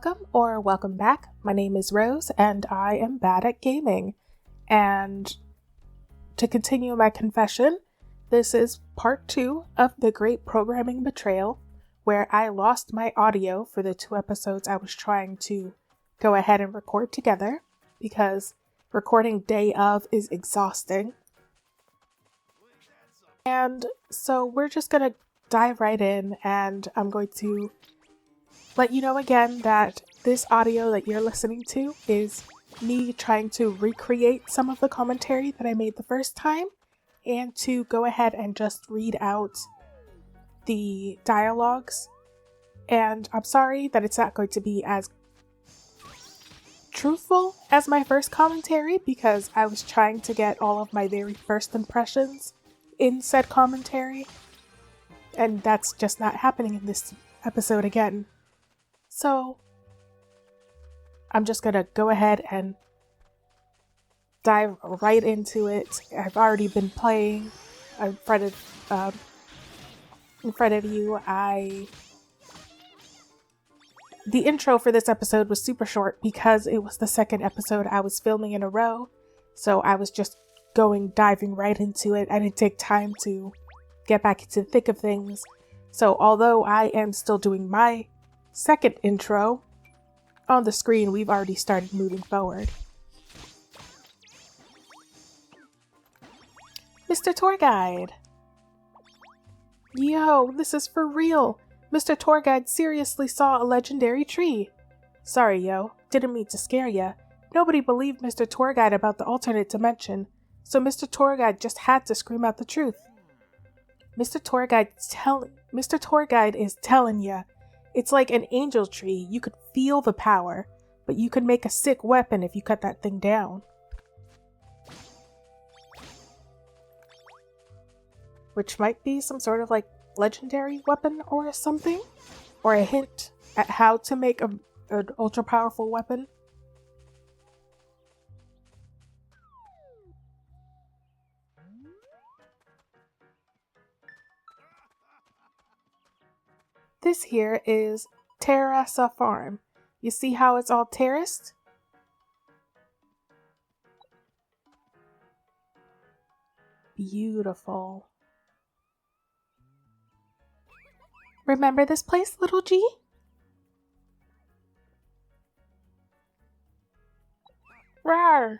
Welcome or welcome back. My name is Rose and I am bad at gaming. And to continue my confession, this is part 2 of the Great Programming Betrayal, where I lost my audio for the 2 episodes I was trying to go ahead and record together, because recording day of is exhausting. And so we're just going to dive right in, and I'm going to let you know again that this audio that you're listening to is me trying to recreate some of the commentary that I made the first time, and to go ahead and just read out the dialogues. And I'm sorry that it's not going to be as truthful as my first commentary, because I was trying to get all of my very first impressions in said commentary, and that's just not happening in this episode again. So I'm just gonna go ahead and dive right into it. I've already been playing in front of you. The intro for this episode was super short because it was the second episode I was filming in a row, so I was just diving right into it. I didn't take time to get back into the thick of things. So although I am still doing my second intro, on the screen we've already started moving forward. Mr. Tour Guide! Yo, this is for real! Mr. Tour Guide seriously saw a legendary tree! Sorry, yo, didn't mean to scare ya. Nobody believed Mr. Tour Guide about the alternate dimension, so Mr. Tour Guide just had to scream out the truth. Mr. Tour Guide is telling ya. It's like an angel tree. You could feel the power, but you could make a sick weapon if you cut that thing down. Which might be some sort of like legendary weapon or something? Or a hint at how to make an ultra powerful weapon? This here is Terrassa Farm. You see how it's all terraced? Beautiful. Remember this place, little G? Rawr!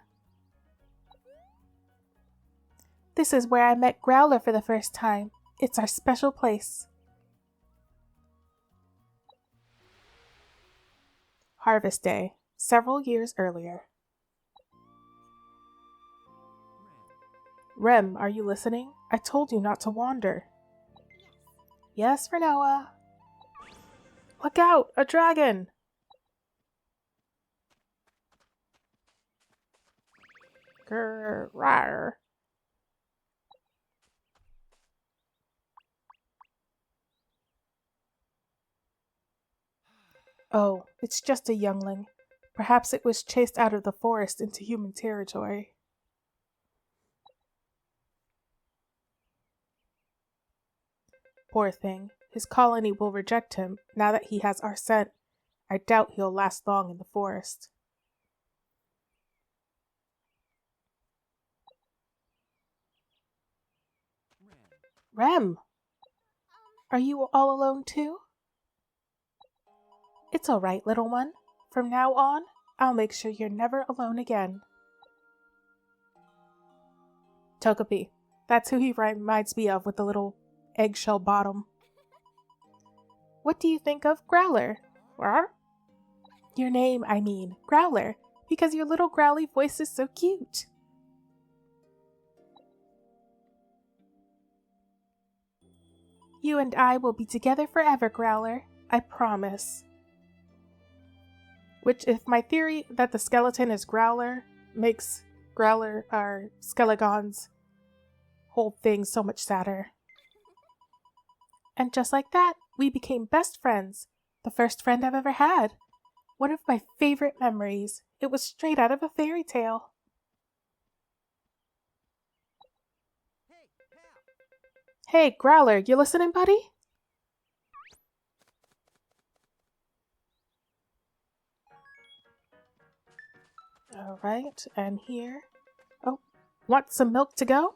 This is where I met Growler for the first time. It's our special place. Harvest Day, several years earlier. Rem, are you listening? I told you not to wander. Yes, Renoa. Look out! A dragon! Grrr, rawr. Oh, it's just a youngling. Perhaps it was chased out of the forest into human territory. Poor thing. His colony will reject him now that he has our scent. I doubt he'll last long in the forest. Rem! Are you all alone too? It's alright, little one. From now on, I'll make sure you're never alone again. Togepi. That's who he reminds me of with the little eggshell bottom. What do you think of Growler? Rawr? Your name, I mean, Growler, because your little growly voice is so cute. You and I will be together forever, Growler. I promise. Which, if my theory that the skeleton is Growler makes Growler or Skelegon's whole thing so much sadder. And just like that, we became best friends. The first friend I've ever had. One of my favorite memories. It was straight out of a fairy tale. Hey, Growler, you listening, buddy? Alright, and here. Oh, want some milk to go?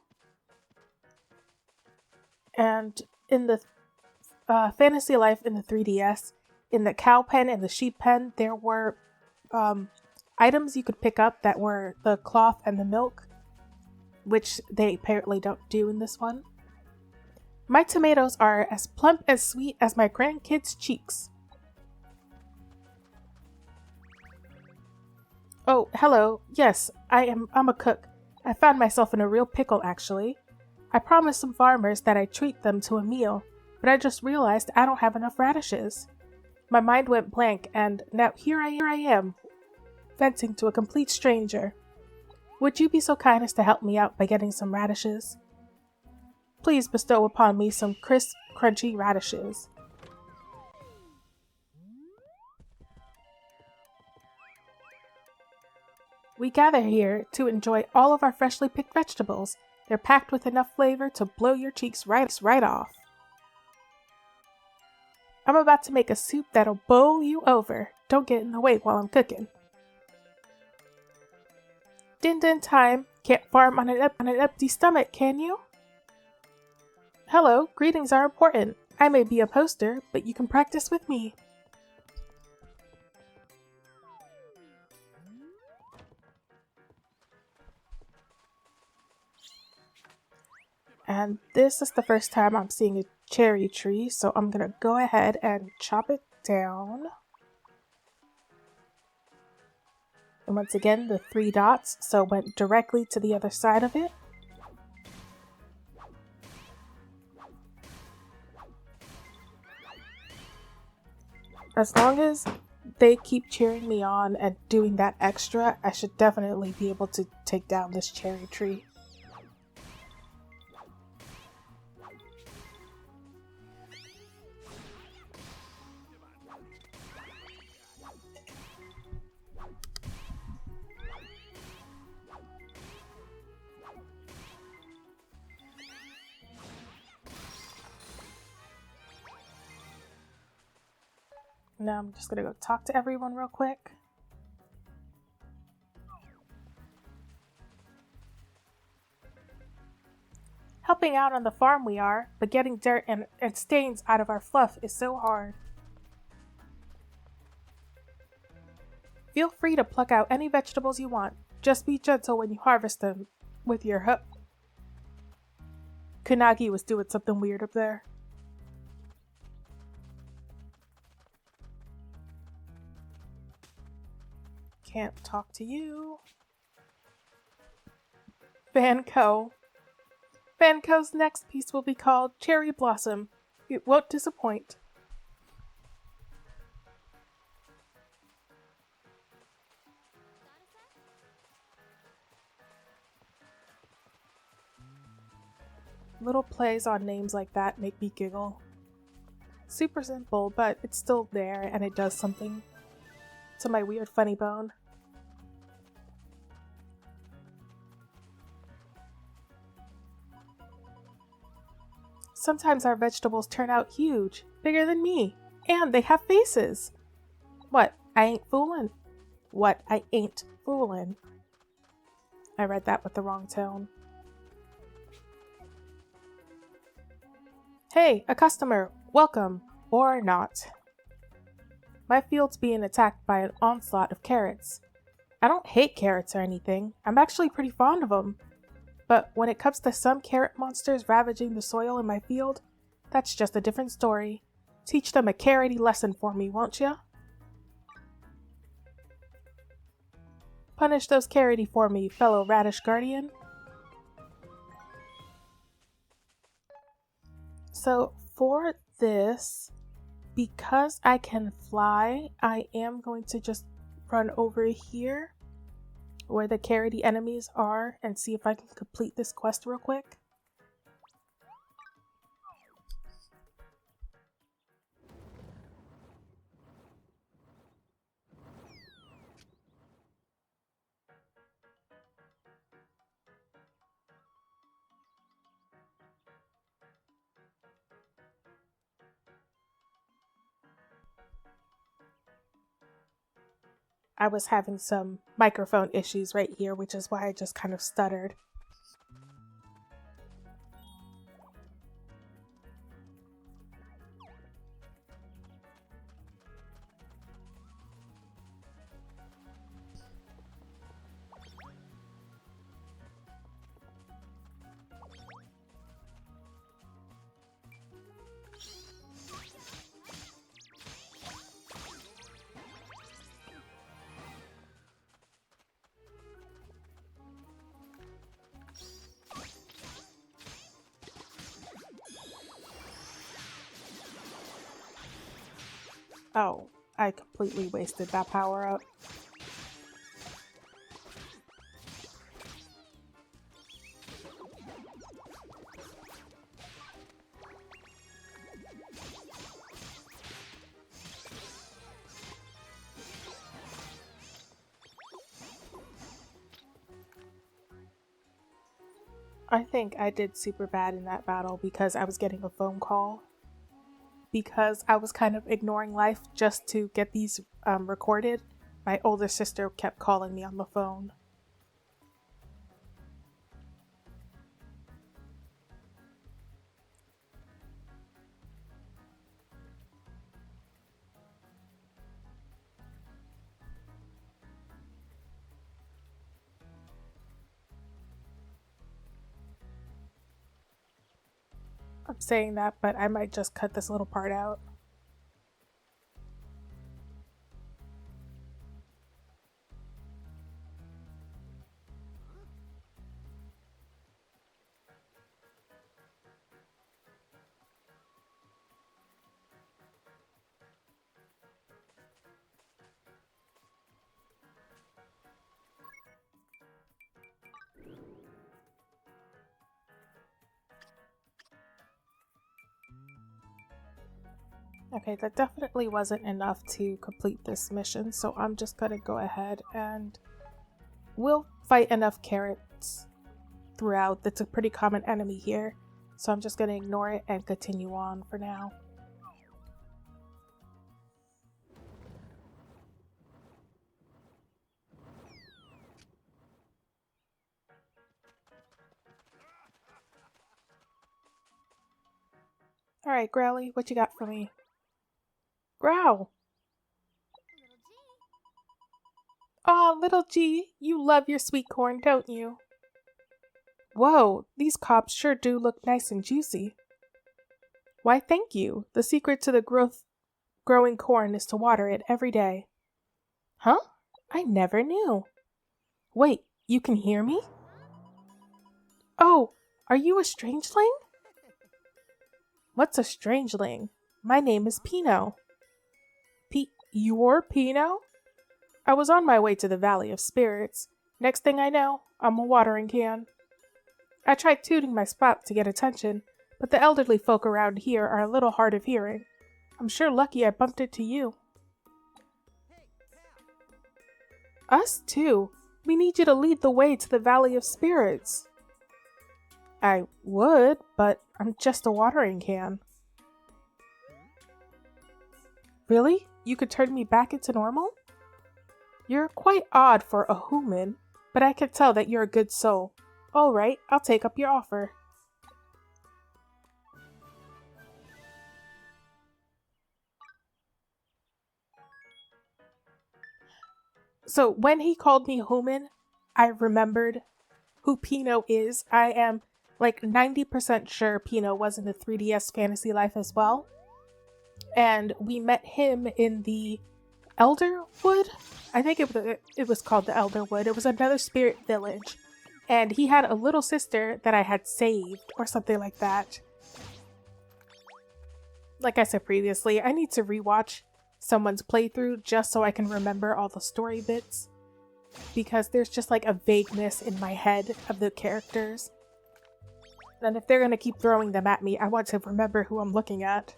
And in the Fantasy Life in the 3DS, in the cow pen and the sheep pen, there were items you could pick up that were the cloth and the milk, which they apparently don't do in this one. My tomatoes are as plump and sweet as my grandkids' cheeks. Oh, hello. Yes, I'm a cook. I found myself in a real pickle, actually. I promised some farmers that I'd treat them to a meal, but I just realized I don't have enough radishes. My mind went blank, and now here I am, venting to a complete stranger. Would you be so kind as to help me out by getting some radishes? Please bestow upon me some crisp, crunchy radishes. We gather here to enjoy all of our freshly picked vegetables. They're packed with enough flavor to blow your cheeks right off. I'm about to make a soup that'll bowl you over. Don't get in the way while I'm cooking. Din time. Can't farm on an empty stomach, can you? Hello, greetings are important. I may be a poster, but you can practice with me. And this is the first time I'm seeing a cherry tree, so I'm gonna go ahead and chop it down. And once again, the 3 dots, so it went directly to the other side of it. As long as they keep cheering me on and doing that extra, I should definitely be able to take down this cherry tree. Now I'm just gonna go talk to everyone real quick. Helping out on the farm we are, but getting dirt and stains out of our fluff is so hard. Feel free to pluck out any vegetables you want. Just be gentle when you harvest them with your hook. Kunagi was doing something weird up there. Can't talk to you. Vanco. Vanco's next piece will be called Cherry Blossom. It won't disappoint. Little plays on names like that make me giggle. Super simple, but it's still there and it does something to my weird funny bone. Sometimes our vegetables turn out huge, bigger than me, and they have faces. What? I ain't foolin'? What? I ain't foolin'. I read that with the wrong tone. Hey, a customer. Welcome. Or not. My field's being attacked by an onslaught of carrots. I don't hate carrots or anything. I'm actually pretty fond of them. But when it comes to some carrot monsters ravaging the soil in my field, that's just a different story. Teach them a carroty lesson for me, won't ya? Punish those carroty for me, fellow radish guardian. So for this, because I can fly, I am going to just run over here where the carroty enemies are and see if I can complete this quest real quick. I was having some microphone issues right here, which is why I just kind of stuttered. Oh, I completely wasted that power up. I think I did super bad in that battle because I was getting a phone call. Because I was kind of ignoring life just to get these recorded, my older sister kept calling me on the phone. I'm saying that, but I might just cut this little part out. Okay, that definitely wasn't enough to complete this mission, so I'm just gonna go ahead and we'll fight enough carrots throughout. That's a pretty common enemy here, so I'm just gonna ignore it and continue on for now. Alright, Growly, what you got for me? Growl! Aw, little G, you love your sweet corn, don't you? Whoa, these cobs sure do look nice and juicy. Why, thank you. The secret to the growing corn is to water it every day. Huh? I never knew. Wait, you can hear me? Oh, are you a strangeling? What's a strangeling? My name is Pino. You're Pino? I was on my way to the Valley of Spirits. Next thing I know, I'm a watering can. I tried tooting my spot to get attention, but the elderly folk around here are a little hard of hearing. I'm sure lucky I bumped into you. Us too. We need you to lead the way to the Valley of Spirits. I would, but I'm just a watering can. Really? You could turn me back into normal? You're quite odd for a human, but I can tell that you're a good soul. Alright, I'll take up your offer. So when he called me human, I remembered who Pino is. I am like 90% sure Pino was in the 3DS Fantasy Life as well. And we met him in the Elderwood? I think it was called the Elderwood. It was another spirit village. And he had a little sister that I had saved, or something like that. Like I said previously, I need to rewatch someone's playthrough just so I can remember all the story bits. Because there's just like a vagueness in my head of the characters. And if they're going to keep throwing them at me, I want to remember who I'm looking at.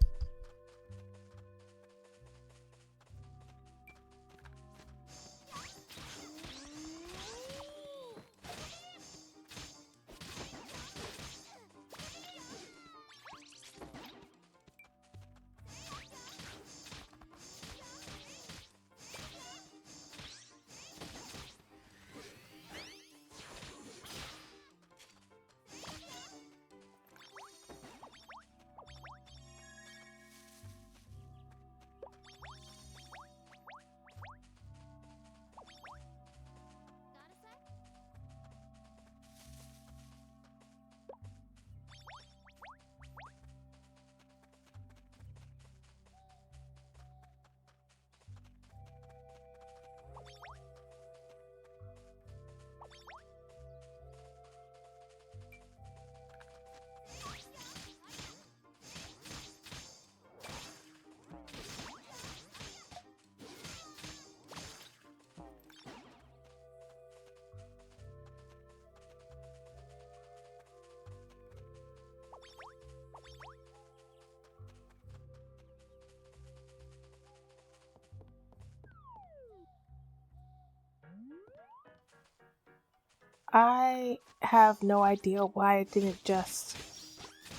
I have no idea why I didn't just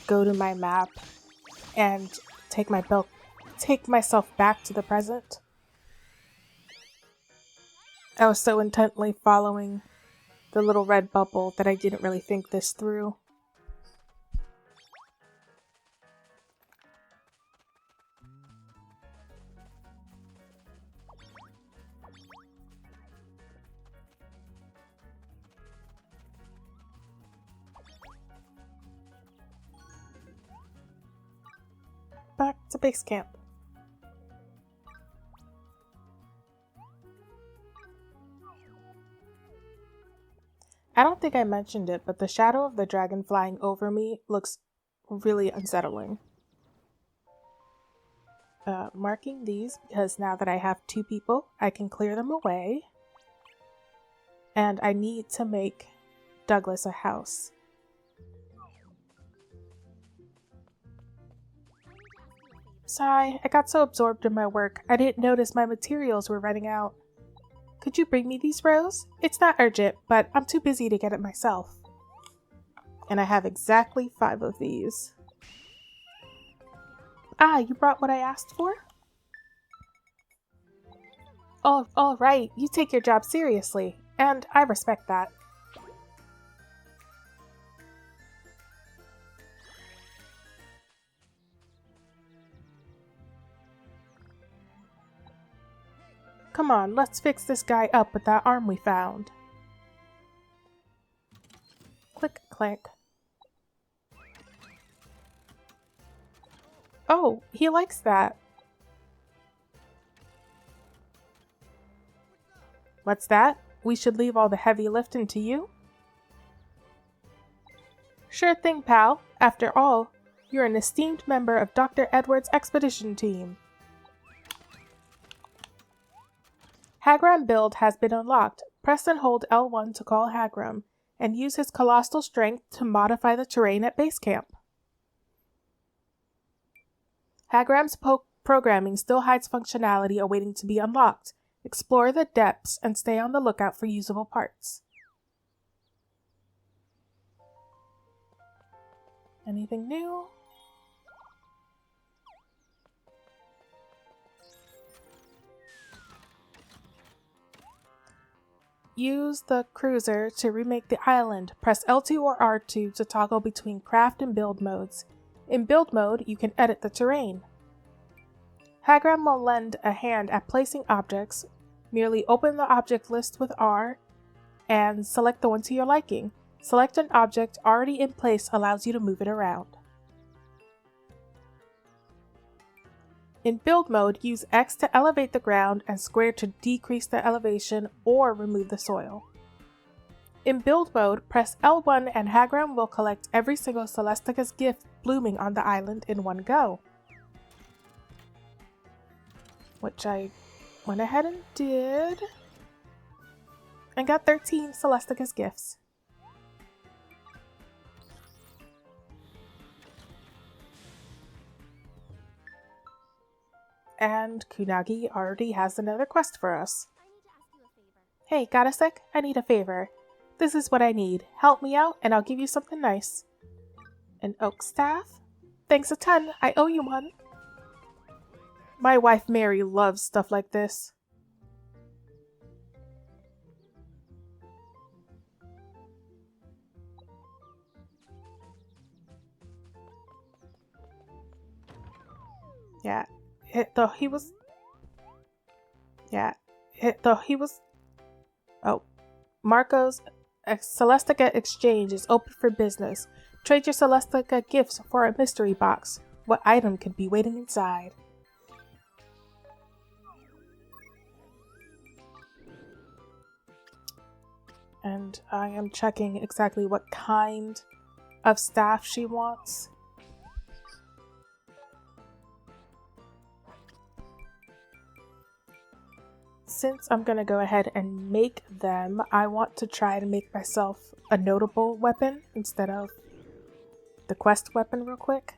go to my map and take myself back to the present. I was so intently following the little red bubble that I didn't really think this through. Back to base camp. I don't think I mentioned it, but the shadow of the dragon flying over me looks really unsettling. Marking these because now that I have 2 people, I can clear them away. And I need to make Douglas a house. Sigh, I got so absorbed in my work, I didn't notice my materials were running out. Could you bring me these rows? It's not urgent, but I'm too busy to get it myself. And I have exactly 5 of these. Ah, you brought what I asked for? Oh, all right, you take your job seriously, and I respect that. Come on, let's fix this guy up with that arm we found. Click, click. Oh, he likes that. What's that? We should leave all the heavy lifting to you? Sure thing, pal. After all, you're an esteemed member of Dr. Edwards' expedition team. Hagram build has been unlocked. Press and hold L1 to call Hagram, and use his colossal strength to modify the terrain at base camp. Hagram's programming still hides functionality awaiting to be unlocked. Explore the depths and stay on the lookout for usable parts. Anything new? Use the cruiser to remake the island. Press L2 or R2 to toggle between craft and build modes. In build mode, you can edit the terrain. Hagram will lend a hand at placing objects. Merely open the object list with R and select the one to your liking. Select an object already in place allows you to move it around. In build mode, use X to elevate the ground and square to decrease the elevation or remove the soil. In build mode, press L1 and Hagram will collect every single Celestica's gift blooming on the island in one go. Which I went ahead and did. And got 13 Celestica's gifts. And Kunagi already has another quest for us. Hey, got a sec? I need a favor. This is what I need. Help me out and I'll give you something nice. An oak staff? Thanks a ton. I owe you one. My wife Mary loves stuff like this. Yeah. Oh. Marco's Celestica exchange is open for business. Trade your Celestica gifts for a mystery box. What item could be waiting inside? And I am checking exactly what kind of staff she wants. Since I'm going to go ahead and make them, I want to try to make myself a notable weapon instead of the quest weapon real quick.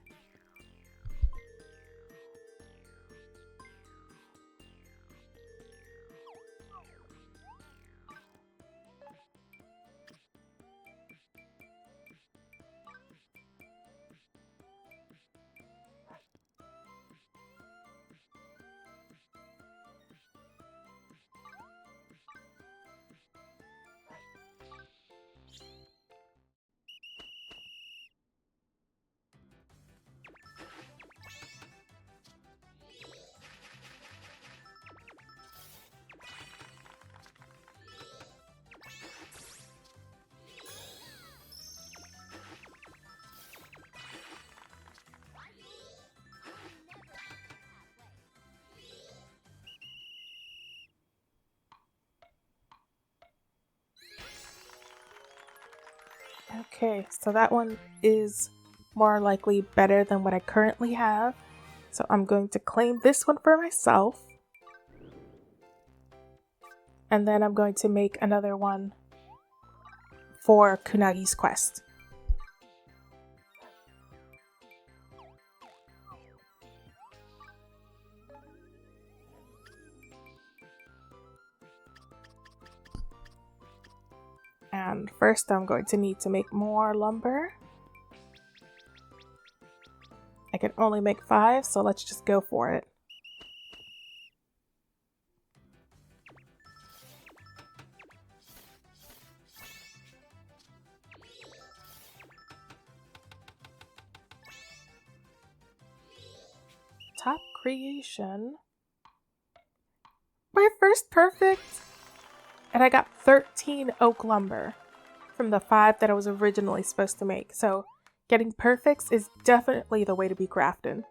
Okay, so that one is more likely better than what I currently have. So I'm going to claim this one for myself. And then I'm going to make another one for Kunagi's quest. And first I'm going to need to make more lumber. I can only make 5, so let's just go for it. Top creation. My first perfect! And I got 13 oak lumber from the 5 that I was originally supposed to make. So getting perfects is definitely the way to be crafting.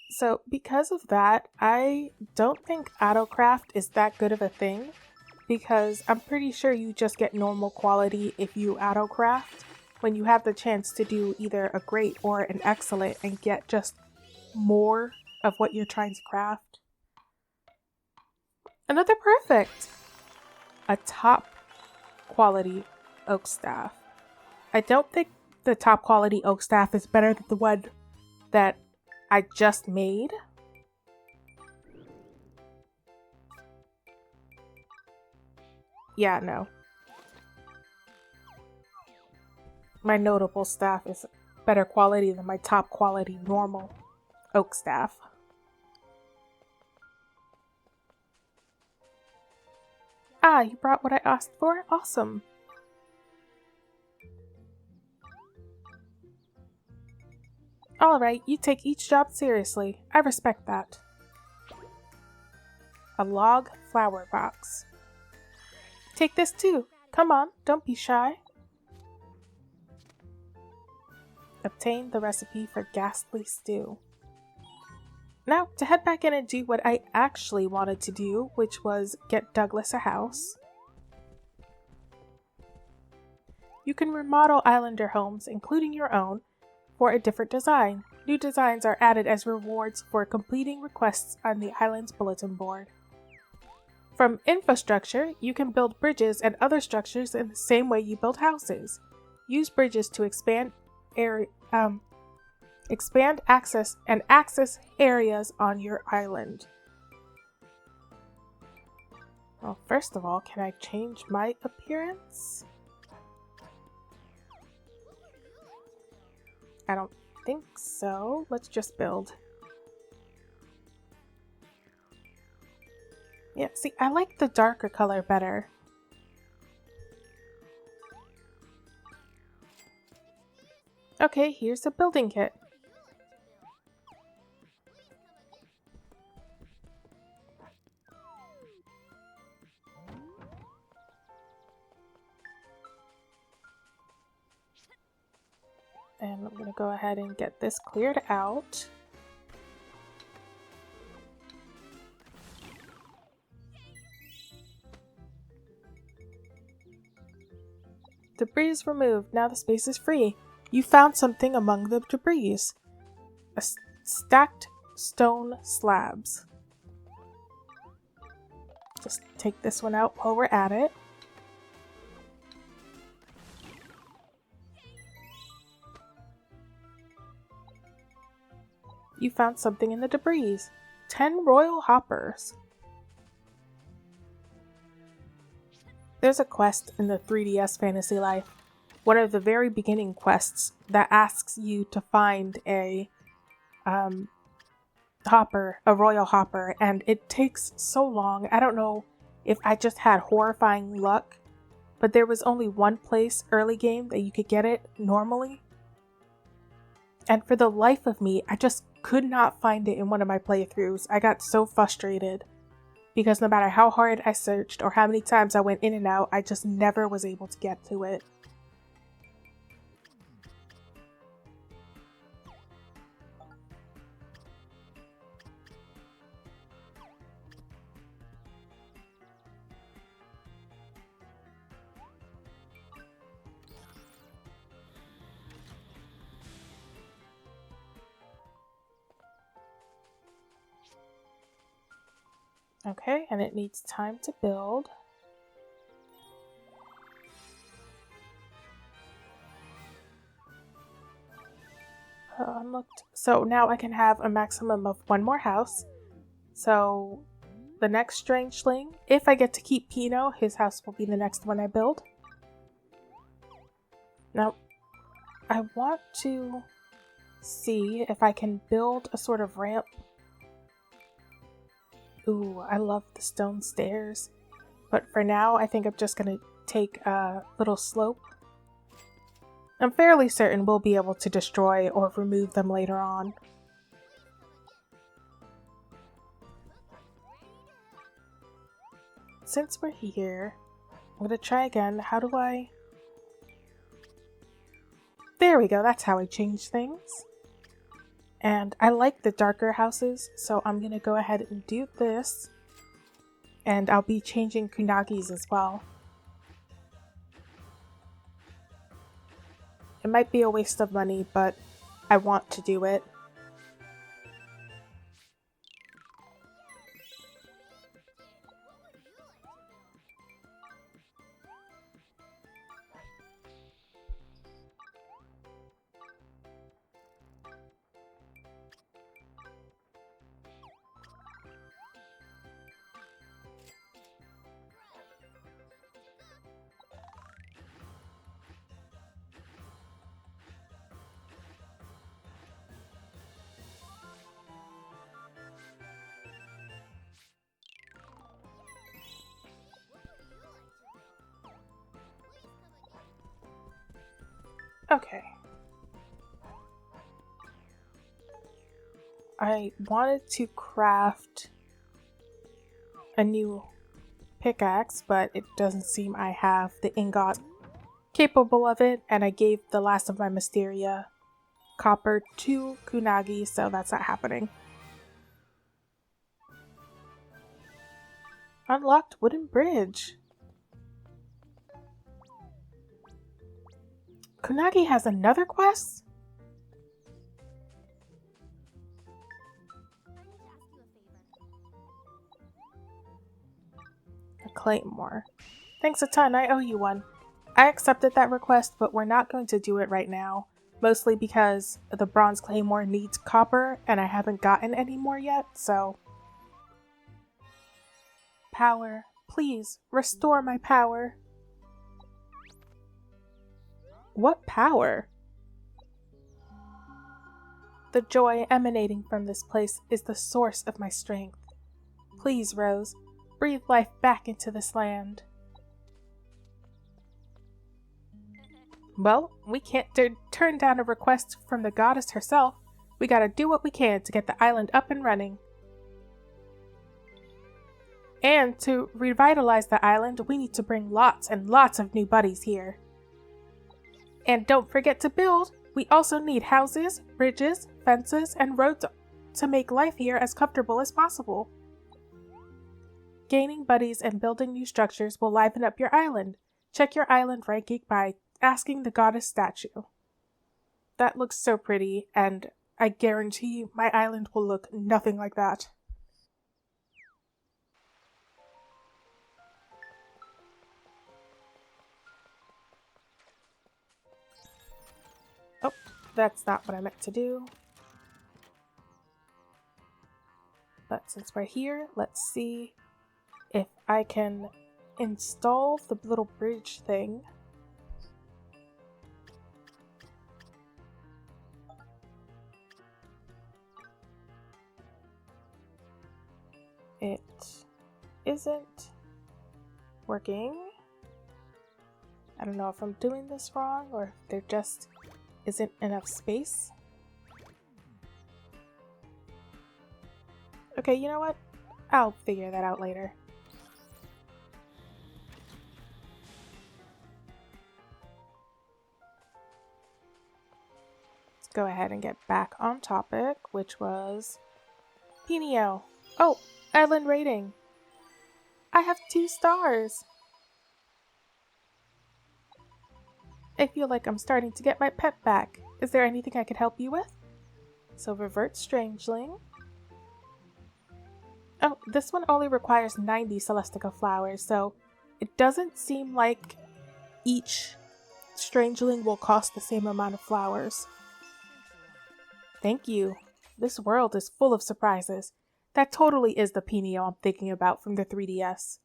So because of that, I don't think autocraft is that good of a thing, because I'm pretty sure you just get normal quality if you autocraft, when you have the chance to do either a great or an excellent and get just more of what you're trying to craft. Another perfect! A top quality oak staff. I don't think the top quality oak staff is better than the one that I just made. Yeah, no. My notable staff is better quality than my top quality normal oak staff. Ah, you brought what I asked for? Awesome. Alright, you take each job seriously. I respect that. A log flower box. Take this too. Come on, don't be shy. Obtain the recipe for ghastly stew. Now, to head back in and do what I actually wanted to do, which was get Douglas a house. You can remodel islander homes, including your own, for a different design. New designs are added as rewards for completing requests on the island's bulletin board. From infrastructure, you can build bridges and other structures in the same way you build houses. Use bridges to expand access and access areas on your island. Well, first of all, can I change my appearance? I don't think so. Let's just build. Yeah, see, I like the darker color better. Okay, here's the building kit. And I'm going to go ahead and get this cleared out. Debris removed. Now the space is free. You found something among the debris. Stacked stone slabs. Just take this one out while we're at it. You found something in the debris. 10 royal hoppers. There's a quest in the 3DS Fantasy Life, one of the very beginning quests, that asks you to find a hopper, a royal hopper, and it takes so long. I don't know if I just had horrifying luck, but there was only one place early game that you could get it normally. And for the life of me, I just could not find it in one of my playthroughs. I got so frustrated because no matter how hard I searched or how many times I went in and out, I just never was able to get to it. Okay, and it needs time to build. Unlocked. So now I can have a maximum of one more house. So the next strangeling, if I get to keep Pino, his house will be the next one I build. Now, I want to see if I can build a sort of ramp. Ooh, I love the stone stairs. But for now, I think I'm just going to take a little slope. I'm fairly certain we'll be able to destroy or remove them later on. Since we're here, I'm going to try again. How do I... There we go, that's how I change things. And I like the darker houses, so I'm going to go ahead and do this. And I'll be changing Kunagi's as well. It might be a waste of money, but I want to do it. Okay. I wanted to craft a new pickaxe, but it doesn't seem I have the ingot capable of it, and I gave the last of my Mysteria copper to Kunagi, so that's not happening. Unlocked wooden bridge. Kunagi has another quest? A claymore. Thanks a ton, I owe you one. I accepted that request, but we're not going to do it right now. Mostly because the bronze claymore needs copper, and I haven't gotten any more yet, so... Power. Please, restore my power. What power? The joy emanating from this place is the source of my strength. Please, Rose, breathe life back into this land. Well, we can't turn down a request from the goddess herself. We gotta do what we can to get the island up and running. And to revitalize the island, we need to bring lots and lots of new buddies here. And don't forget to build! We also need houses, bridges, fences, and roads to make life here as comfortable as possible. Gaining buddies and building new structures will liven up your island. Check your island ranking by asking the goddess statue. That looks so pretty, and I guarantee my island will look nothing like that. Oh, that's not what I meant to do. But since we're here, let's see if I can install the little bridge thing. It isn't working. I don't know if I'm doing this wrong or if there just isn't enough space. Okay, you know what? I'll figure that out later. Let's go ahead and get back on topic, which was Pino. Oh, island rating. I have 2 stars. I feel like I'm starting to get my pep back. Is there anything I could help you with? So revert strangeling. Oh, this one only requires 90 Celestica flowers, so it doesn't seem like each strangeling will cost the same amount of flowers. Thank you. This world is full of surprises. That totally is the Pino I'm thinking about from the 3DS.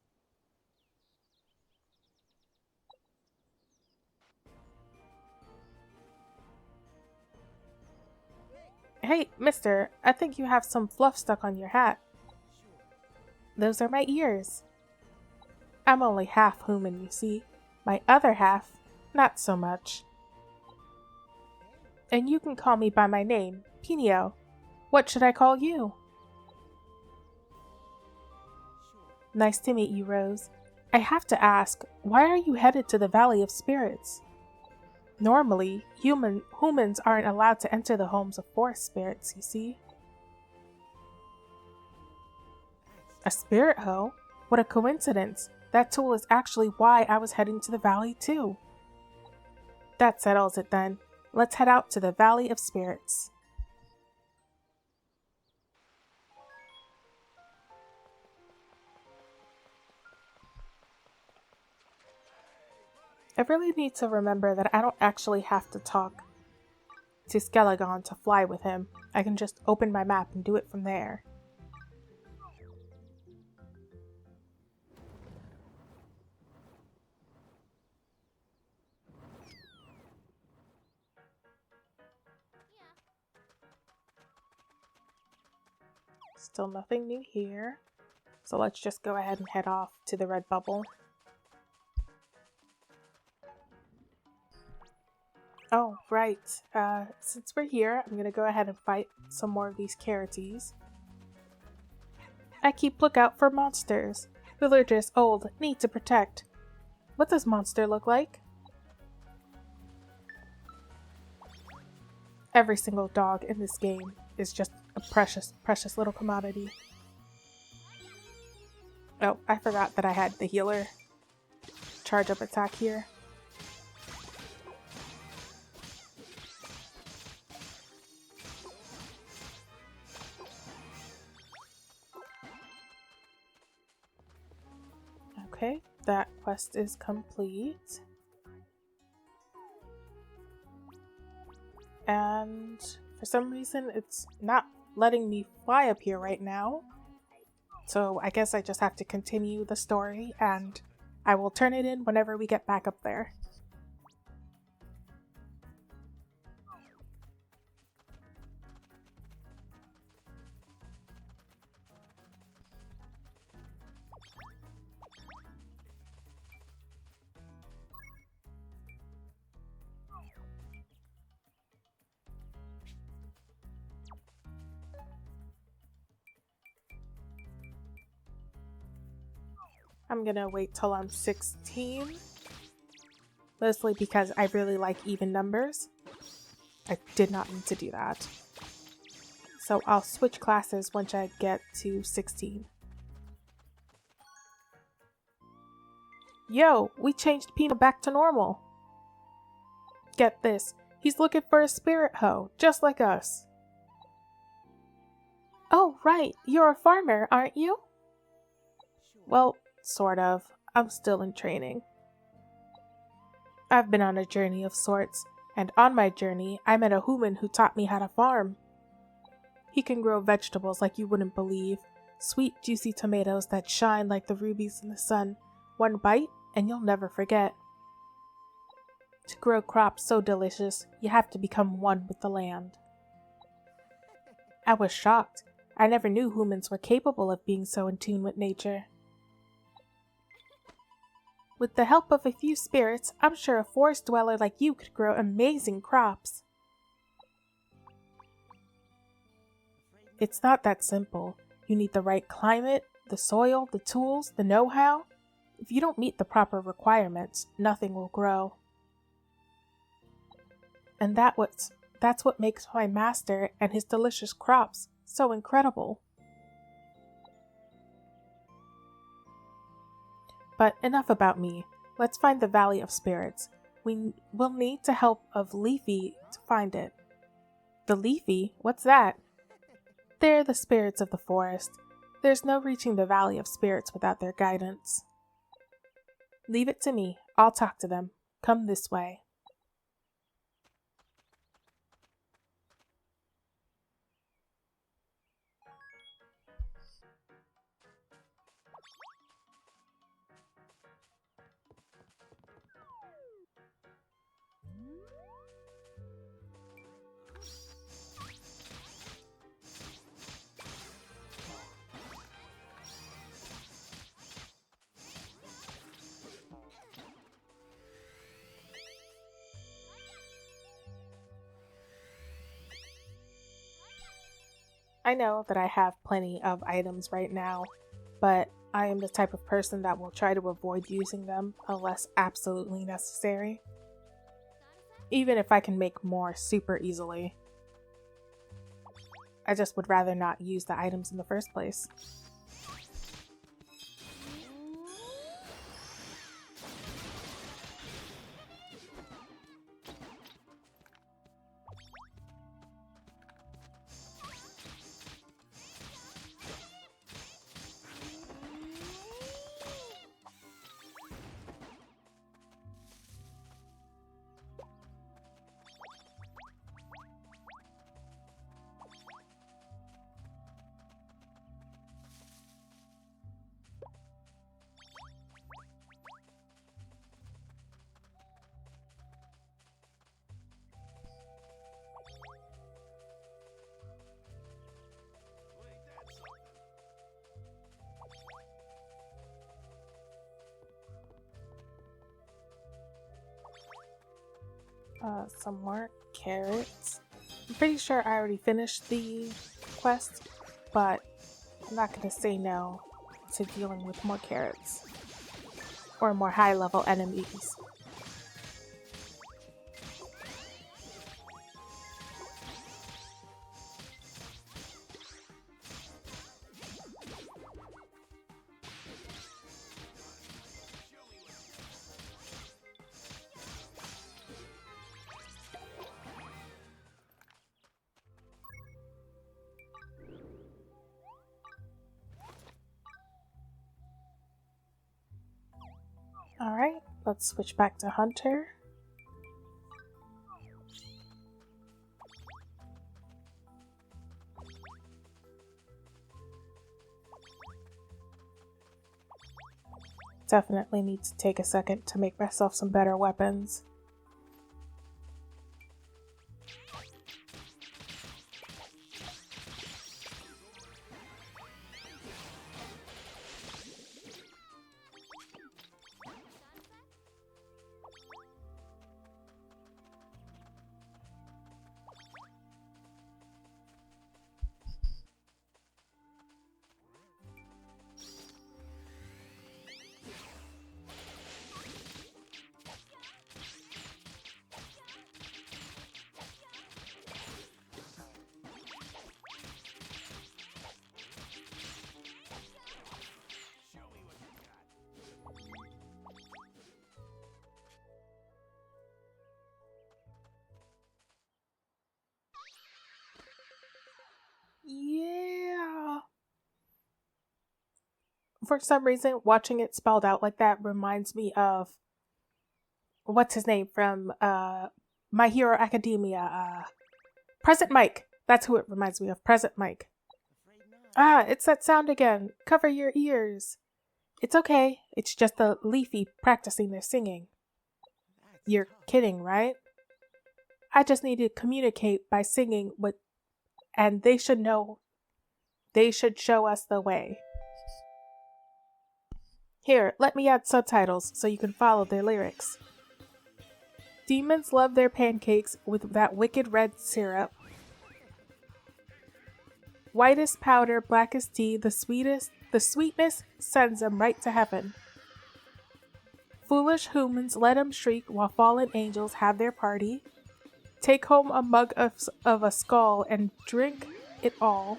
Hey, mister, I think you have some fluff stuck on your hat. Those are my ears. I'm only half human, you see. My other half, not so much. And you can call me by my name, Pino. What should I call you? Nice to meet you, Rose. I have to ask, why are you headed to the Valley of Spirits? Normally, humans aren't allowed to enter the homes of forest spirits, you see. A spirit hoe? What a coincidence. That tool is actually why I was heading to the valley too. That settles it then. Let's head out to the Valley of Spirits. I really need to remember that I don't actually have to talk to Skelegon to fly with him. I can just open my map and do it from there. Still nothing new here. So let's just go ahead and head off to the red bubble. Oh, right. Since we're here, I'm gonna go ahead and fight some more of these Kerates. I keep lookout for monsters. Villagers old, need to protect. What does monster look like? Every single dog in this game is just a precious, precious little commodity. Oh, I forgot that I had the healer charge up attack here. Okay, that quest is complete. And for some reason, it's not letting me fly up here right now. So I guess I just have to continue the story, and I will turn it in whenever we get back up there. I'm gonna wait till I'm 16. Mostly because I really like even numbers. I did not need to do that. So I'll switch classes once I get to 16. Yo, we changed Pino back to normal. Get this, he's looking for a spirit hoe, just like us. Oh, right, you're a farmer, aren't you? Well, sort of. I'm still in training. I've been on a journey of sorts, and on my journey, I met a human who taught me how to farm. He can grow vegetables like you wouldn't believe. Sweet, juicy tomatoes that shine like the rubies in the sun. One bite, and you'll never forget. To grow crops so delicious, you have to become one with the land. I was shocked. I never knew humans were capable of being so in tune with nature. With the help of a few spirits, I'm sure a forest dweller like you could grow amazing crops. It's not that simple. You need the right climate, the soil, the tools, the know-how. If you don't meet the proper requirements, nothing will grow. And that's what makes my master and his delicious crops so incredible. But enough about me. Let's find the Valley of Spirits. We will need the help of Leafy to find it. The Leafy? What's that? They're the spirits of the forest. There's no reaching the Valley of Spirits without their guidance. Leave it to me. I'll talk to them. Come this way. I know that I have plenty of items right now, but I am the type of person that will try to avoid using them unless absolutely necessary. Even if I can make more super easily. I just would rather not use the items in the first place. Some more carrots. I'm pretty sure I already finished the quest, but I'm not gonna say no to dealing with more carrots. Or more high-level enemies. Alright, let's switch back to Hunter. Definitely need to take a second to make myself some better weapons. Yeah. For some reason, watching it spelled out like that reminds me of what's his name from My Hero Academia. Present Mike. That's who it reminds me of. Present Mike. Ah, it's that sound again. Cover your ears. It's okay. It's just the Leafy practicing their singing. You're kidding, right? I just need to communicate by singing with, and they should know. They should show us the way. Here, let me add subtitles so you can follow their lyrics. Demons love their pancakes with that wicked red syrup. Whitest powder, blackest tea, the sweetness sends them right to heaven. Foolish humans let 'em shriek while fallen angels have their party. Take home a mug of a skull and drink it all.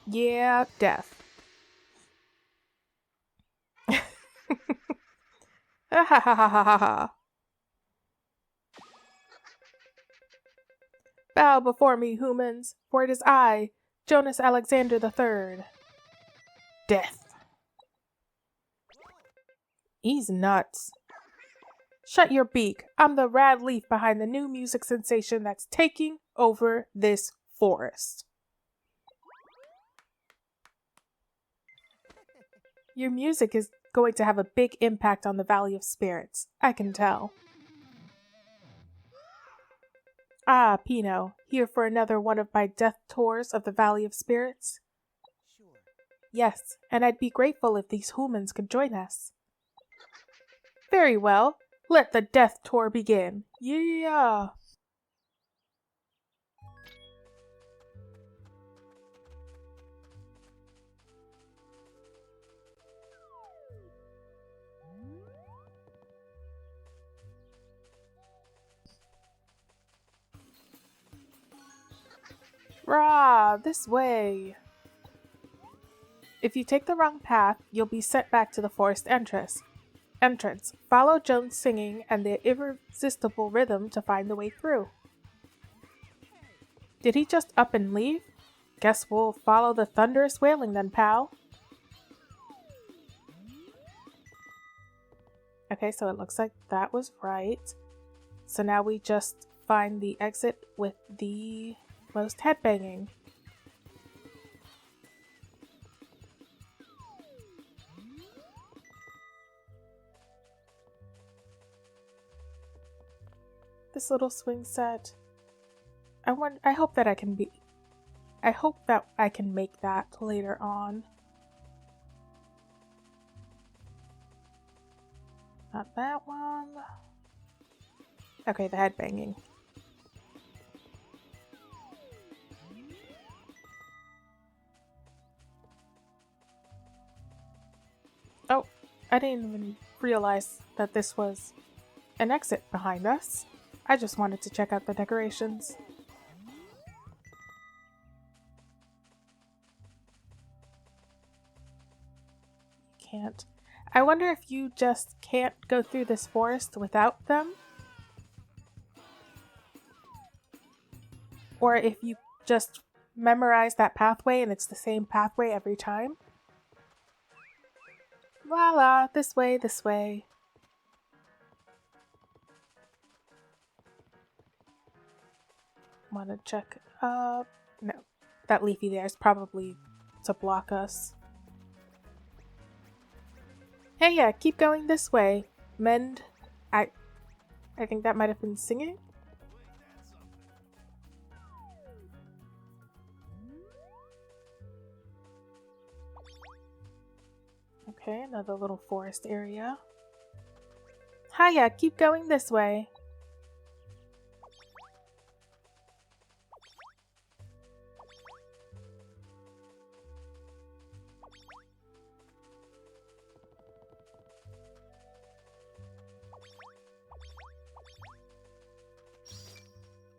Yeah, death. Ha ha ha ha ha ha. Bow before me, humans, for it is I, Jonas Alexander III. death. He's nuts. Shut your beak. I'm the rad leaf behind the new music sensation that's taking over this forest. Your music is going to have a big impact on the Valley of Spirits. I can tell. Ah, Pino, here for another one of my death tours of the Valley of Spirits? Sure. Yes, and I'd be grateful if these humans could join us. Very well. Let the death tour begin. Yeah! Rah! This way! If you take the wrong path, you'll be sent back to the forest entrance. Follow Joan's singing and the irresistible rhythm to find the way through. Did he just up and leave? Guess we'll follow the thunderous wailing then, pal. Okay, so it looks like that was right. So now we just find the exit with the most headbanging. This little swing set. I hope that I can make that later on. Not that one. Okay, the headbanging. Oh, I didn't even realize that this was an exit behind us. I just wanted to check out the decorations. Can't. I wonder if you just can't go through this forest without them? Or if you just memorize that pathway and it's the same pathway every time? Voila! This way, this way. Want to check up? No. That leafy there is probably to block us. Hey, yeah, keep going this way. Mend. I think that might have been singing? Okay, another little forest area. Hiya, keep going this way.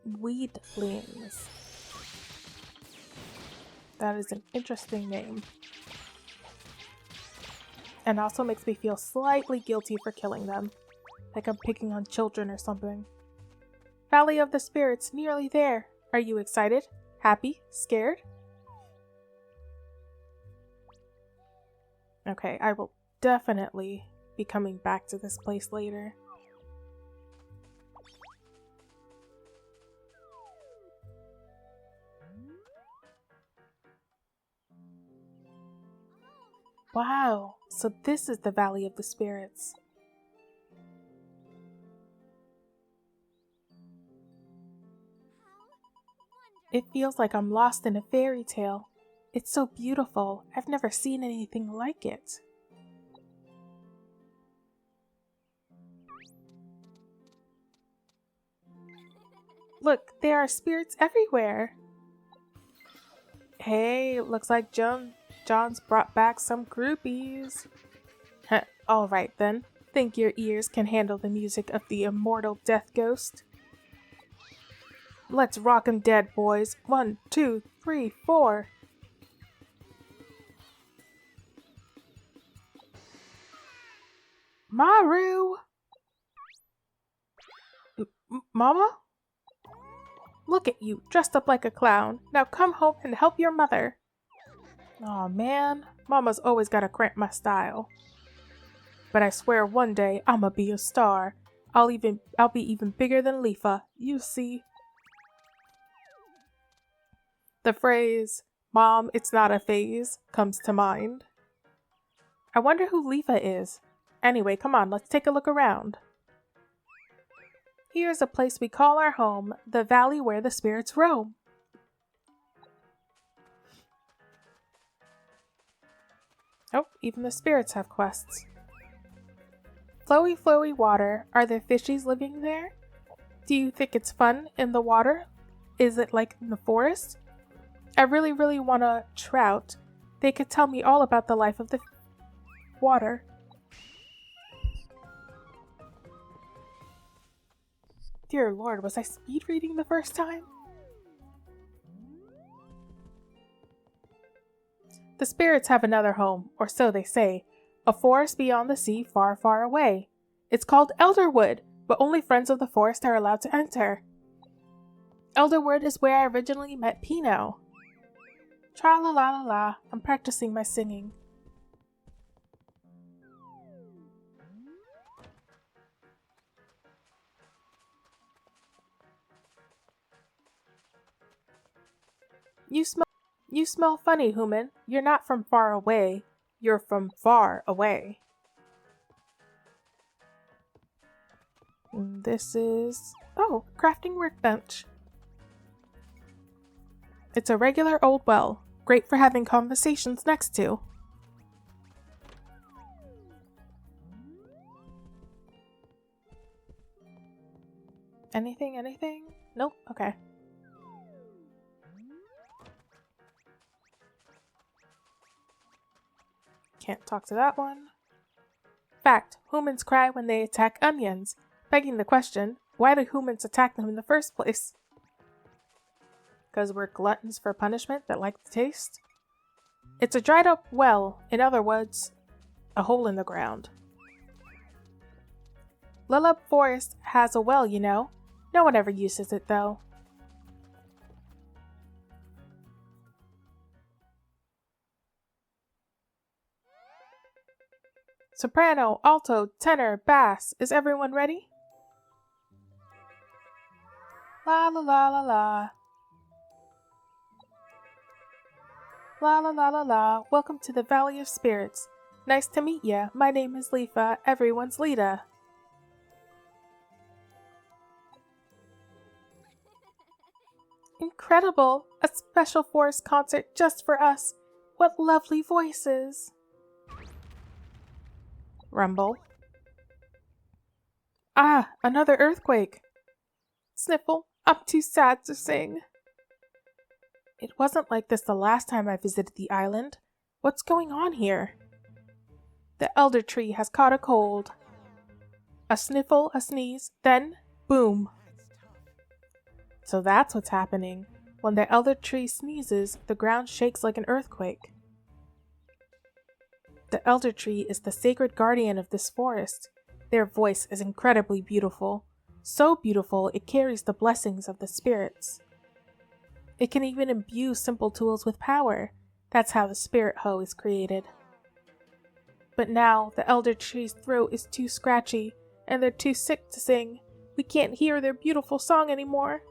Weedlings. That is an interesting name. And also makes me feel slightly guilty for killing them. Like I'm picking on children or something. Valley of the Spirits, nearly there. Are you excited? Happy? Scared? Okay, I will definitely be coming back to this place later. Wow, so this is the Valley of the Spirits. It feels like I'm lost in a fairy tale. It's so beautiful. I've never seen anything like it. Look, there are spirits everywhere. Hey, looks like John's brought back some groupies. Alright then. Think your ears can handle the music of the immortal death ghost? Let's rock 'em dead, boys. 1, 2, 3, 4. Maru! Mama? Look at you, dressed up like a clown. Now come home and help your mother. Aw man, Mama's always gotta cramp my style. But I swear one day I'ma be a star. I'll be even bigger than Leafa, you see. The phrase, "Mom, it's not a phase," comes to mind. I wonder who Leafa is. Anyway, come on, let's take a look around. Here's a place we call our home, the valley where the spirits roam. Oh, even the spirits have quests. Flowy, flowy water. Are there fishies living there? Do you think it's fun in the water? Is it like in the forest? I really want a trout. They could tell me all about the life of the water. Dear Lord, was I speed reading the first time? The spirits have another home, or so they say. A forest beyond the sea, far, far away. It's called Elderwood, but only friends of the forest are allowed to enter. Elderwood is where I originally met Pino. Tra-la-la-la-la, I'm practicing my singing. You smell funny, human. You're not from far away. You're from far away. This is... oh, crafting workbench. It's a regular old well. Great for having conversations next to. Anything? Nope, okay. Can't talk to that one. Fact, humans cry when they attack onions. Begging the question, why do humans attack them in the first place? Because we're gluttons for punishment that like the taste? It's a dried up well, in other words, a hole in the ground. Lullub Forest has a well, you know. No one ever uses it though. Soprano, alto, tenor, bass. Is everyone ready? La la la la la. La la la la la. Welcome to the Valley of Spirits. Nice to meet ya. My name is Leafa, everyone's Lita. Incredible! A special forest concert just for us. What lovely voices! Rumble. Ah, another earthquake. Sniffle, I'm too sad to sing. It wasn't like this the last time I visited the island. What's going on here? The elder tree has caught a cold. A sniffle, a sneeze, then boom. So that's what's happening. When the elder tree sneezes, the ground shakes like an earthquake. The elder tree is the sacred guardian of this forest. Their voice is incredibly beautiful. So beautiful it carries the blessings of the spirits. It can even imbue simple tools with power. That's how the spirit hoe is created. But now, the elder tree's throat is too scratchy, and they're too sick to sing. We can't hear their beautiful song anymore.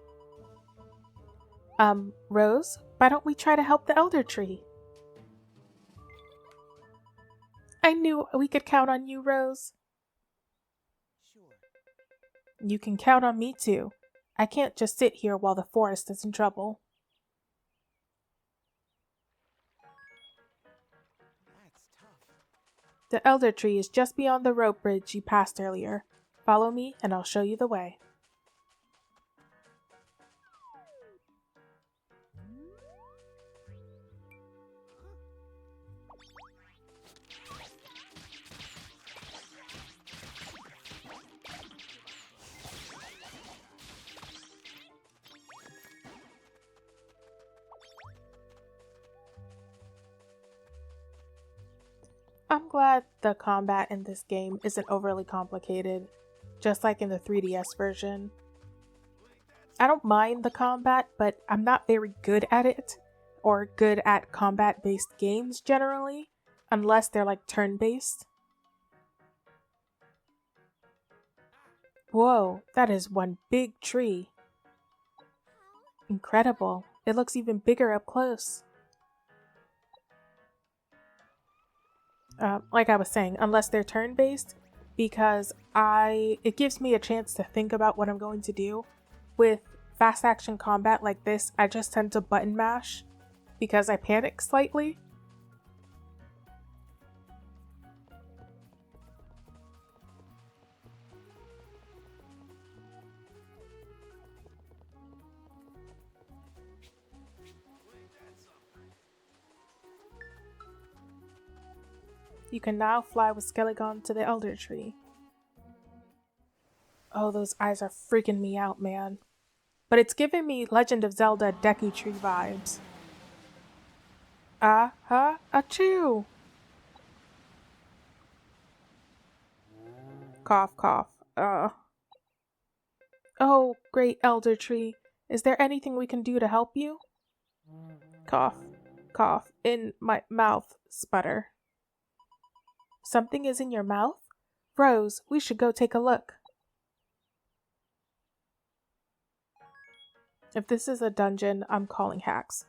Rose, why don't we try to help the elder tree? I knew we could count on you, Rose. Sure. You can count on me too. I can't just sit here while the forest is in trouble. That's tough. The elder tree is just beyond the rope bridge you passed earlier. Follow me and I'll show you the way. I'm glad the combat in this game isn't overly complicated, just like in the 3DS version. I don't mind the combat, but I'm not very good at it. or good at combat-based games generally, unless they're like turn-based. Whoa, that is one big tree. Incredible. It looks even bigger up close. Like I was saying, unless they're turn-based, because it gives me a chance to think about what I'm going to do. With fast action combat like this, I just tend to button mash because I panic slightly. You can now fly with Skelegon to the Elder Tree. Oh, those eyes are freaking me out, man. But it's giving me Legend of Zelda Deku Tree vibes. Achoo! Cough, cough. Oh, great Elder Tree. Is there anything we can do to help you? Cough, cough. In my mouth, sputter. Something is in your mouth? Rose, we should go take a look. If this is a dungeon, I'm calling hacks.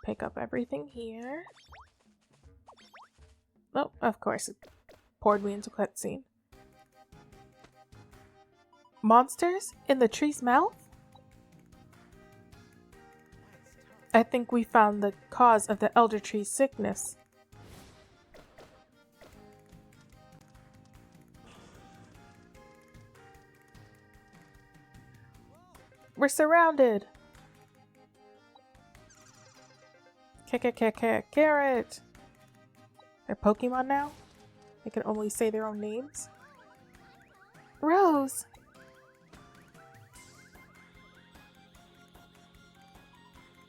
Pick up everything here. Oh, of course, it poured me into cutscene. Monsters? In the tree's mouth? I think we found the cause of the Elder Tree's sickness. We're surrounded! Carrot! They're Pokemon now? They can only say their own names? Rose!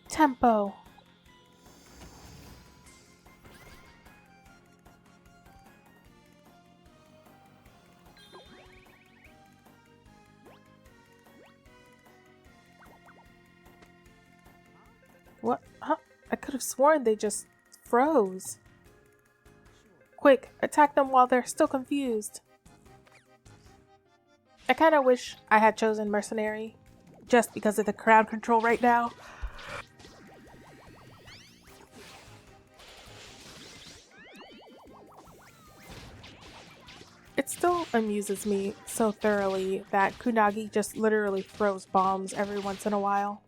Tempo! What? Huh? I could have sworn they just froze. Quick, attack them while they're still confused. I kinda wish I had chosen Mercenary, just because of the crowd control right now. It still amuses me so thoroughly that Kunagi just literally throws bombs every once in a while.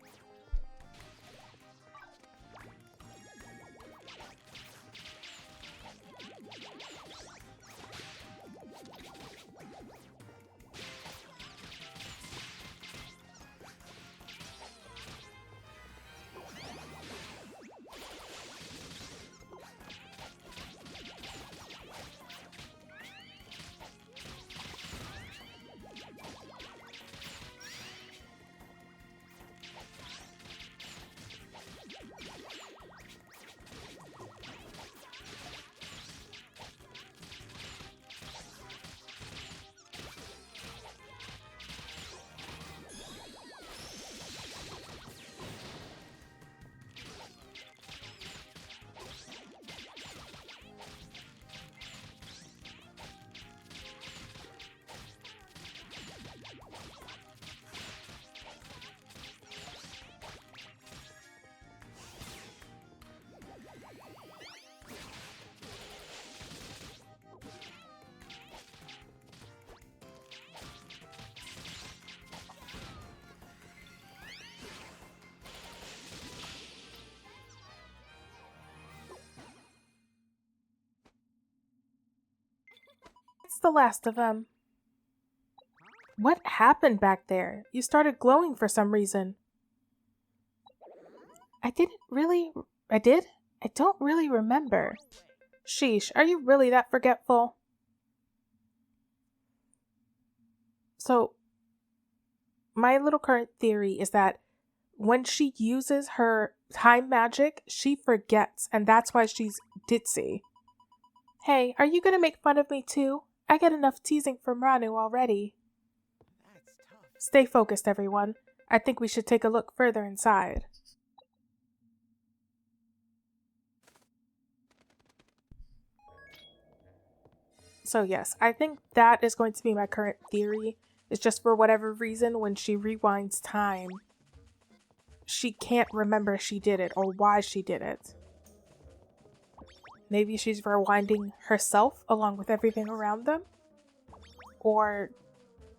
It's the last of them. What happened back there? You started glowing for some reason. I did? I don't really remember. Sheesh, are you really that forgetful? So, my little current theory is that when she uses her time magic, she forgets, and that's why she's ditzy. Hey, are you gonna make fun of me too? I get enough teasing from Ranu already. Stay focused, everyone. I think we should take a look further inside. So yes, I think that is going to be my current theory. It's just for whatever reason, when she rewinds time, she can't remember she did it or why she did it. Maybe she's rewinding herself along with everything around them? Or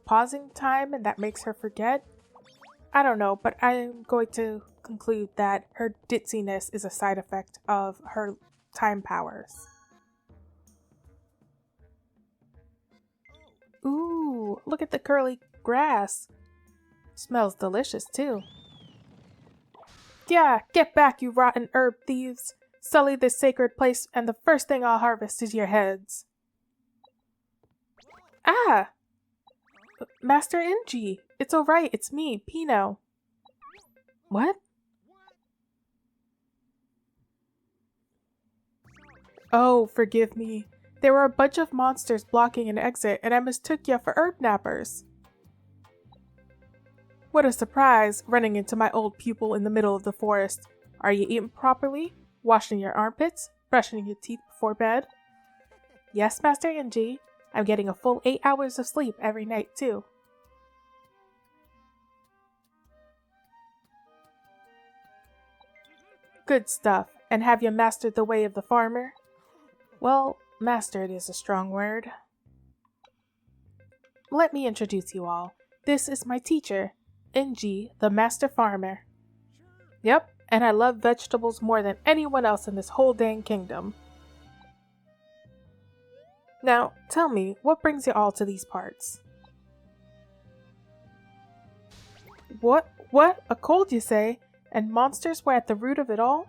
pausing time and that makes her forget? I don't know, but I'm going to conclude that her ditziness is a side effect of her time powers. Ooh, look at the curly grass. Smells delicious too. Yeah, get back, you rotten herb thieves. Sully this sacred place, and the first thing I'll harvest is your heads. Ah! Master Ng! It's alright, it's me, Pino. What? Oh, forgive me. There were a bunch of monsters blocking an exit, and I mistook you for herb nappers. What a surprise, running into my old pupil in the middle of the forest. Are you eating properly? Washing your armpits? Brushing your teeth before bed? Yes, Master Ng. I'm getting a full 8 hours of sleep every night, too. Good stuff. And have you mastered the way of the farmer? Well, mastered is a strong word. Let me introduce you all. This is my teacher, Ng, the master farmer. Yep, and I love vegetables more than anyone else in this whole dang kingdom. Now, tell me, what brings you all to these parts? What? A cold, you say? And monsters were at the root of it all?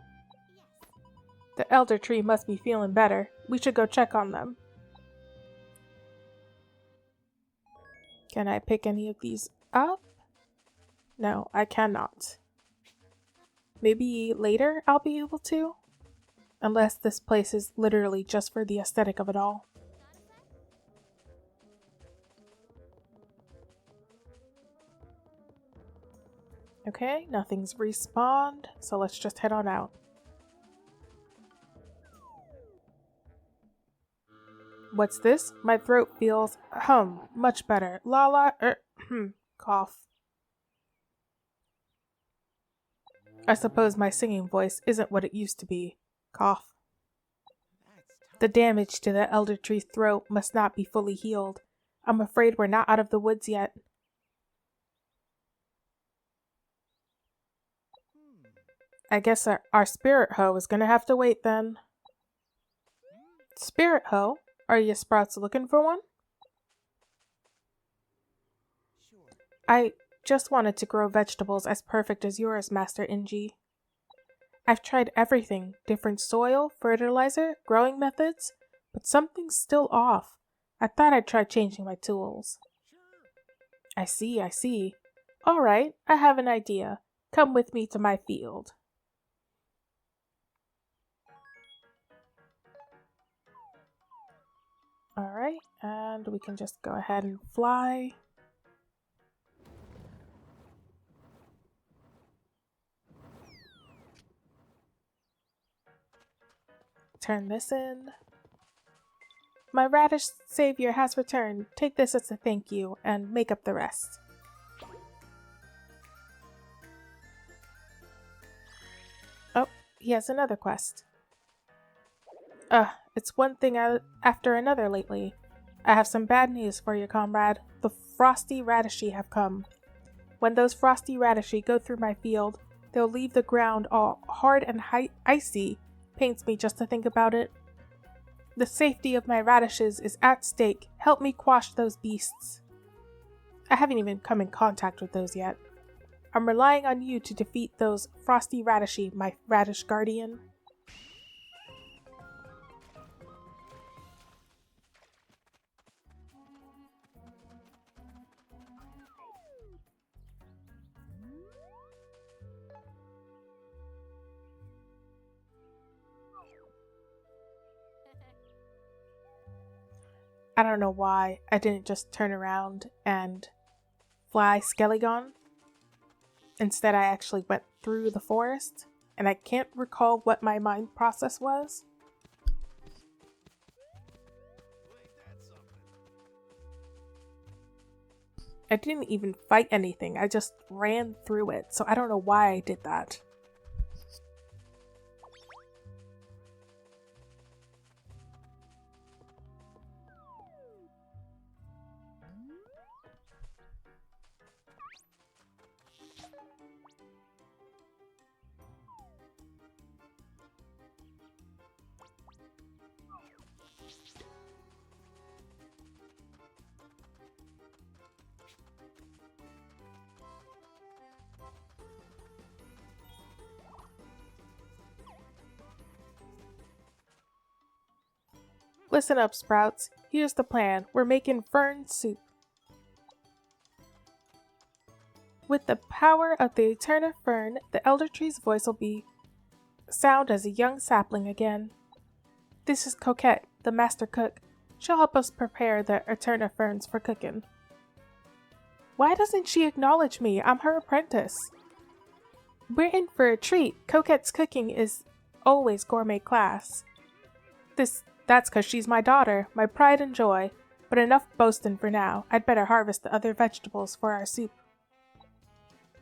The elder tree must be feeling better. We should go check on them. Can I pick any of these up? No, I cannot. Maybe later I'll be able to? Unless this place is literally just for the aesthetic of it all. Okay, nothing's respawned, so let's just head on out. What's this? My throat feels, much better. Cough. I suppose my singing voice isn't what it used to be. Cough. The damage to the elder tree's throat must not be fully healed. I'm afraid we're not out of the woods yet. I guess our spirit hoe is gonna have to wait then. Spirit hoe? Are you sprouts looking for one? I just wanted to grow vegetables as perfect as yours, Master Ng. I've tried everything, different soil, fertilizer, growing methods, but something's still off. I thought I'd try changing my tools. I see. Alright, I have an idea. Come with me to my field. Alright, and we can just go ahead and fly. Turn this in. My radish savior has returned. Take this as a thank you, and make up the rest. Oh, he has another quest. It's one thing after another lately. I have some bad news for you, comrade. The frosty radishy have come. When those frosty radishy go through my field, they'll leave the ground all hard and icy. Pains me just to think about it. The safety of my radishes is at stake. Help me quash those beasts. I haven't even come in contact with those yet. I'm relying on you to defeat those frosty radishy, my radish guardian. I don't know why I didn't just turn around and fly Skelegon. Instead, I actually went through the forest, and I can't recall what my mind process was. I didn't even fight anything, I just ran through it, so I don't know why I did that. Listen up, Sprouts. Here's the plan. We're making fern soup. With the power of the eternal fern, the elder tree's voice will be sound as a young sapling again. This is Coquette, the master cook. She'll help us prepare the eternal ferns for cooking. Why doesn't she acknowledge me? I'm her apprentice. We're in for a treat. Coquette's cooking is always gourmet class. That's 'cause she's my daughter, my pride and joy. But enough boasting for now. I'd better harvest the other vegetables for our soup.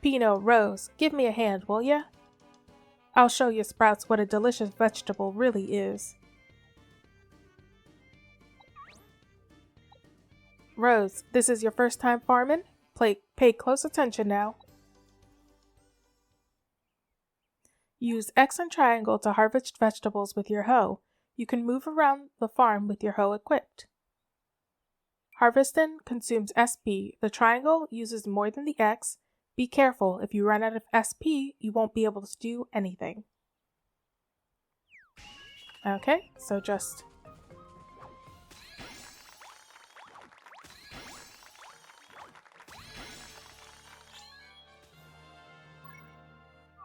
Pino, Rose, give me a hand, will ya? I'll show you Sprouts what a delicious vegetable really is. Rose, this is your first time farming? Pay close attention now. Use X and triangle to harvest vegetables with your hoe. You can move around the farm with your hoe equipped. Harvesting consumes SP. The triangle uses more than the X. Be careful, if you run out of SP, you won't be able to do anything. Okay, so just...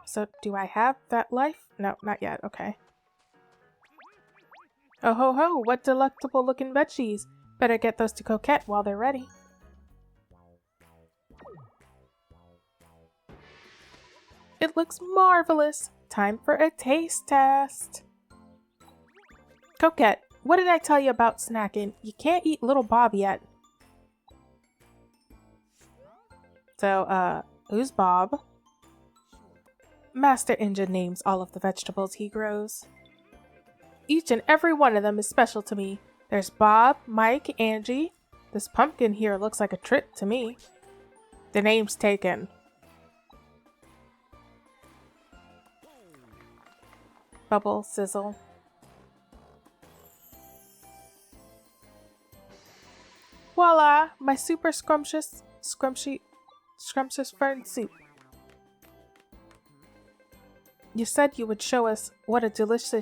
So, do I have that life? No, not yet, okay. Oh ho ho, what delectable looking veggies! Better get those to Coquette while they're ready. It looks marvelous! Time for a taste test! Coquette, what did I tell you about snacking? You can't eat Little Bob yet. So, who's Bob? Master Engine names all of the vegetables he grows. Each and every one of them is special to me. There's Bob, Mike, Angie. This pumpkin here looks like a trip to me. The name's taken. Bubble, sizzle. Voila! My super scrumptious fern soup. You said you would show us what a delicious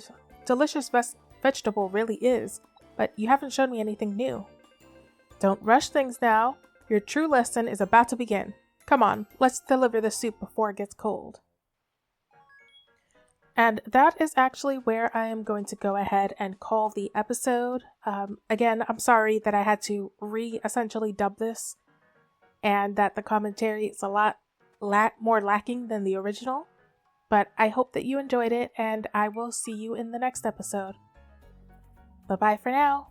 vegetable really is, but you haven't shown me anything new. Don't rush things now. Your true lesson is about to begin. Come on, let's deliver the soup before it gets cold. And that is actually where I am going to go ahead and call the episode. Again, I'm sorry that I had to essentially dub this, and that the commentary is a lot more lacking than the original. But I hope that you enjoyed it, and I will see you in the next episode. Bye-bye for now.